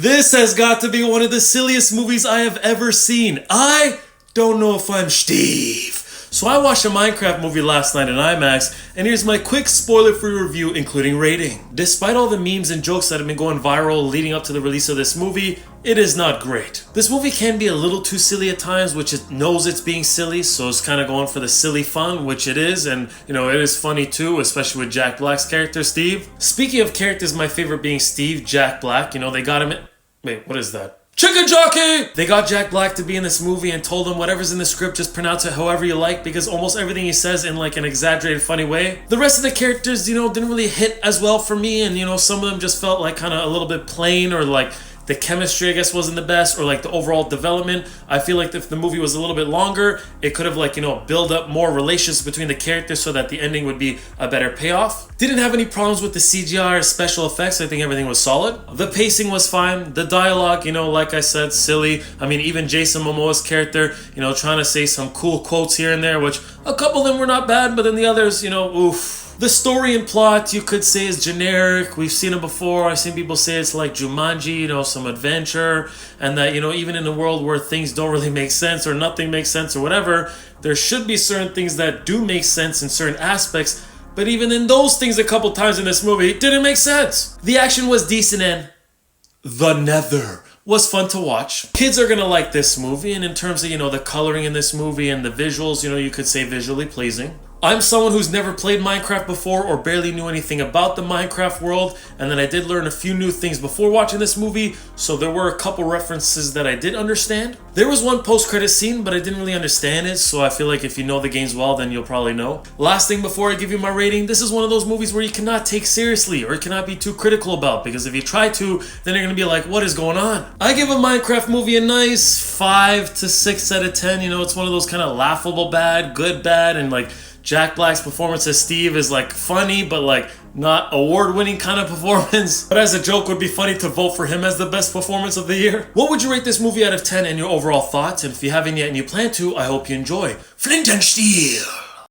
This has got to be one of the silliest movies I have ever seen. I don't know if I'm Steve. So I watched a Minecraft movie last night in IMAX, and here's my quick spoiler-free review, including rating. Despite all the memes and jokes that have been going viral leading up to the release of this movie, it is not great. This movie can be a little too silly at times, which it knows it's being silly, so it's kind of going for the silly fun, which it is, and it is funny too, especially with Jack Black's character, Steve. Speaking of characters, my favorite being Steve, Jack Black, they got him in... Wait, what is that? Chicken jockey! They got Jack Black to be in this movie and told him whatever's in the script, just pronounce it however you like, because almost everything he says in like an exaggerated funny way. The rest of the characters, didn't really hit as well for me, and some of them just felt like kind of a little bit plain, or like the chemistry, I guess, wasn't the best, or like the overall development. I feel like if the movie was a little bit longer, it could have build up more relations between the characters so that the ending would be a better payoff. Didn't have any problems with the CGI or special effects. I think everything was solid. The pacing was fine. The dialogue, like I said, silly. I mean, even Jason Momoa's character, trying to say some cool quotes here and there, which a couple of them were not bad, but then the others, oof. The story and plot, you could say, is generic. We've seen it before. I've seen people say it's like Jumanji, some adventure, and that, even in a world where things don't really make sense or nothing makes sense or whatever, there should be certain things that do make sense in certain aspects, but even in those things a couple times in this movie, it didn't make sense. The action was decent and the Nether was fun to watch. Kids are gonna like this movie, and in terms of, the coloring in this movie and the visuals, you could say visually pleasing. I'm someone who's never played Minecraft before or barely knew anything about the Minecraft world, and then I did learn a few new things before watching this movie, so there were a couple references that I did understand. There was one post-credit scene, but I didn't really understand it, so I feel like if you know the games well, then you'll probably know. Last thing before I give you my rating, this is one of those movies where you cannot take seriously or cannot be too critical about, because if you try to, then you're gonna be like, what is going on? I give a Minecraft movie a nice 5 to 6 out of 10. It's one of those kind of laughable bad, good bad, and like Jack Black's performance as Steve is like funny, but like not award-winning kind of performance. But as a joke, would be funny to vote for him as the best performance of the year. What would you rate this movie out of 10 and your overall thoughts? And if you haven't yet and you plan to, I hope you enjoy Flint and Steel.